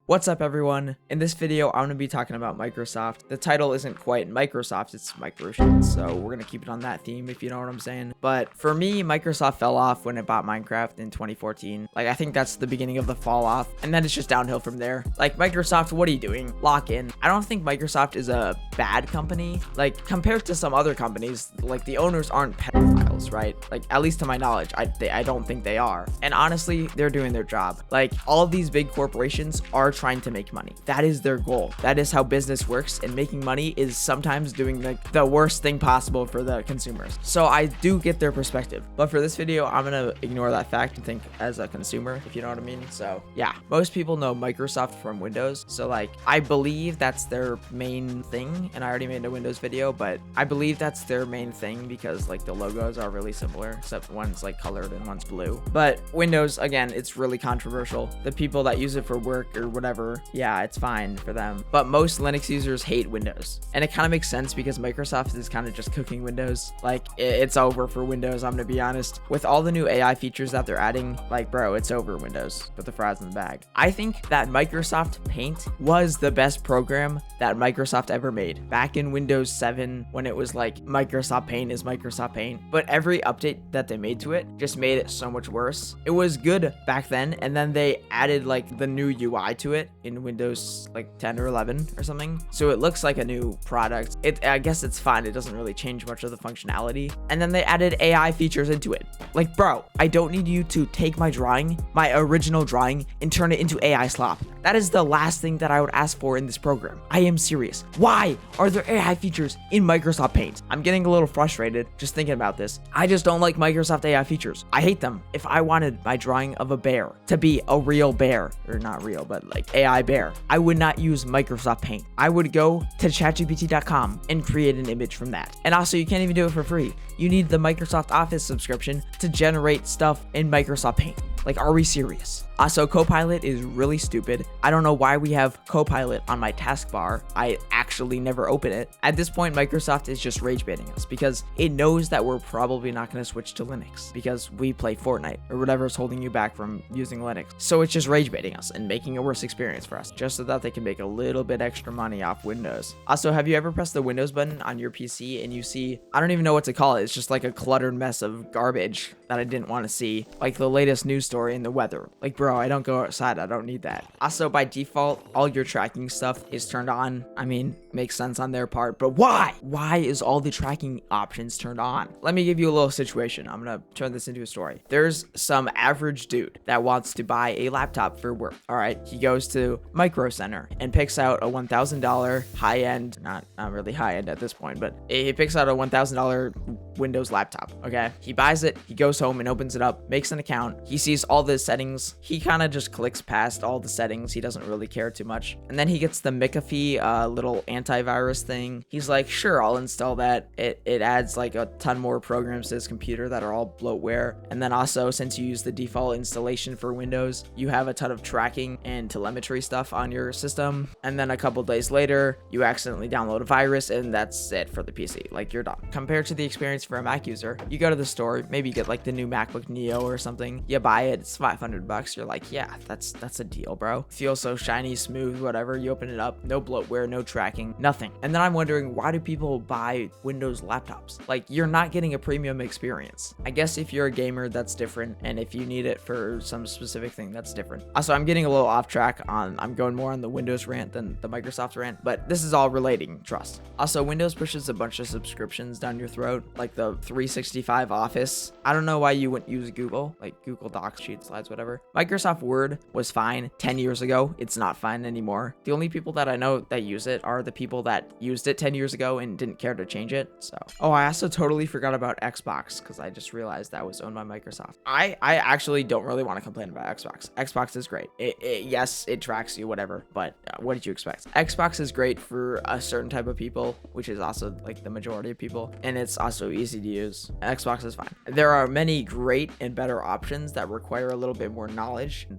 What's up, everyone? In this video, I'm going to be talking about Microsoft. The title isn't quite Microsoft, it's microshih, so we're going to keep it on that theme, if you know what I'm saying. But for me, Microsoft fell off when it bought Minecraft in 2014. Like, I think that's the beginning of the fall off, and then it's just downhill from there. Like, Microsoft, what are you doing? Lock in. I don't think Microsoft is a bad company. Like, compared to some other companies, like, the owners aren't pedophiles, right? Like, at least to my knowledge, I don't think they are. And honestly, they're doing their job. Like, all of these big corporations are trying to make money. That is their goal. That is how business works, and making money is sometimes doing the worst thing possible for the consumers. So I do get their perspective, but for this video, I'm gonna ignore that fact and think as a consumer, if you know what I mean. So yeah, most people know Microsoft from Windows, so like I believe that's their main thing, and I already made a Windows video, but I believe that's their main thing because like the logos are really similar, except one's like colored and one's blue. But Windows, again, it's really controversial. The people that use it for work or whatever, yeah, it's fine for them, but most Linux users hate Windows, and it kind of makes sense because Microsoft is kind of just cooking Windows. Like, it's over for Windows, I'm gonna be honest. With all the new AI features that they're adding, like, bro, it's over Windows. Put the fries in the bag. I think that Microsoft Paint was the best program that Microsoft ever made back in Windows 7, when it was like Microsoft Paint is Microsoft Paint, but every update that they made to it just made it so much worse. It was good back then, and then they added like the new UI to it in Windows like 10 or 11 or something, so it looks like a new product. I guess it's fine, it doesn't really change much of the functionality, and then they added AI features into it. Like, bro, I don't need you to take my drawing, my original drawing, and turn it into AI slop. That is the last thing that I would ask for in this program. I am serious. Why are there AI features in Microsoft Paint? I'm getting a little frustrated just thinking about this. I just don't like Microsoft AI features. I hate them. If I wanted my drawing of a bear to be a real bear, or not real, but like AI bear, I would not use Microsoft Paint. I would go to chatgpt.com and create an image from that. And also, you can't even do it for free. You need the Microsoft Office subscription to generate stuff in Microsoft Paint. Like, are we serious? Also, Copilot is really stupid. I don't know why we have Copilot on my taskbar. I actually never open it. At this point, Microsoft is just rage baiting us because it knows that we're probably not going to switch to Linux because we play Fortnite or whatever is holding you back from using Linux. So it's just rage baiting us and making a worse experience for us just so that they can make a little bit extra money off Windows. Also, have you ever pressed the Windows button on your PC and you see, I don't even know what to call it. It's just like a cluttered mess of garbage that I didn't want to see, like the latest news story in the weather. Like, bro, I don't go outside. I don't need that. Also, by default, all your tracking stuff is turned on. I mean, makes sense on their part, but why? Why is all the tracking options turned on? Let me give you a little situation. I'm gonna turn this into a story. There's some average dude that wants to buy a laptop for work. All right, he goes to Micro Center and picks out a $1,000 high-end, not really high-end at this point, but he picks out a $1,000 Windows laptop. Okay, he buys it, he goes home and opens it up, makes an account, he sees all the settings, he kind of just clicks past all the settings, he doesn't really care too much, and then he gets the McAfee little antivirus thing. He's like, sure, I'll install that. It adds like a ton more programs to his computer that are all bloatware, and then also, since you use the default installation for Windows, you have a ton of tracking and telemetry stuff on your system, and then a couple days later you accidentally download a virus, and that's it for the PC. Like, you're done. Compared to the experience for a Mac user, you go to the store, maybe you get like the new MacBook Neo or something, you buy it, it's $500, you're like, yeah, that's a deal, bro. Feels so shiny, smooth, whatever. You open it up, no bloatware, no tracking, nothing. And then I'm wondering, why do people buy Windows laptops? Like, you're not getting a premium experience. I guess if you're a gamer, that's different, and if you need it for some specific thing, that's different. Also, I'm getting a little off track I'm going more on the Windows rant than the Microsoft rant, but this is all relating, trust. Also, Windows pushes a bunch of subscriptions down your throat, like the 365 Office. I don't know why you wouldn't use Google, like Google Docs, Sheets, Slides, whatever. Microsoft Word was fine 10 years ago. It's not fine anymore. The only people that I know that use it are the people that used it 10 years ago and didn't care to change it. So, oh, I also totally forgot about Xbox because I just realized that was owned by Microsoft. I actually don't really want to complain about Xbox. Xbox is great. Yes, it tracks you, whatever, but what did you expect? Xbox is great for a certain type of people, which is also like the majority of people, and it's also easy to use. Xbox is fine. There are many great and better options that require a little bit more knowledge in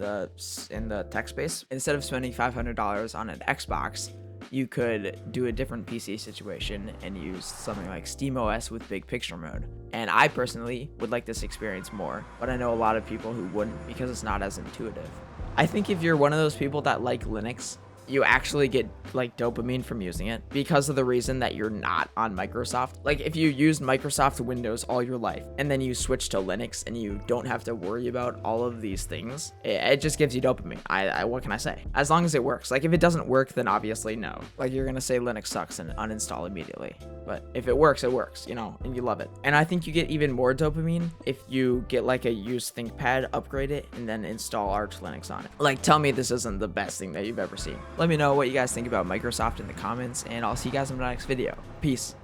the tech space. Instead of spending $500 on an Xbox, you could do a different PC situation and use something like SteamOS with big picture mode. And I personally would like this experience more, but I know a lot of people who wouldn't because it's not as intuitive. I think if you're one of those people that like Linux, you actually get like dopamine from using it because of the reason that you're not on Microsoft. Like if you used Microsoft Windows all your life and then you switch to Linux and you don't have to worry about all of these things, it just gives you dopamine. I what can I say? As long as it works. Like if it doesn't work, then obviously no. Like you're gonna say Linux sucks and uninstall immediately. But if it works, you know, and you love it. And I think you get even more dopamine if you get like a used ThinkPad, upgrade it, and then install Arch Linux on it. Like tell me this isn't the best thing that you've ever seen. Let me know what you guys think about Microsoft in the comments, and I'll see you guys in the next video. Peace.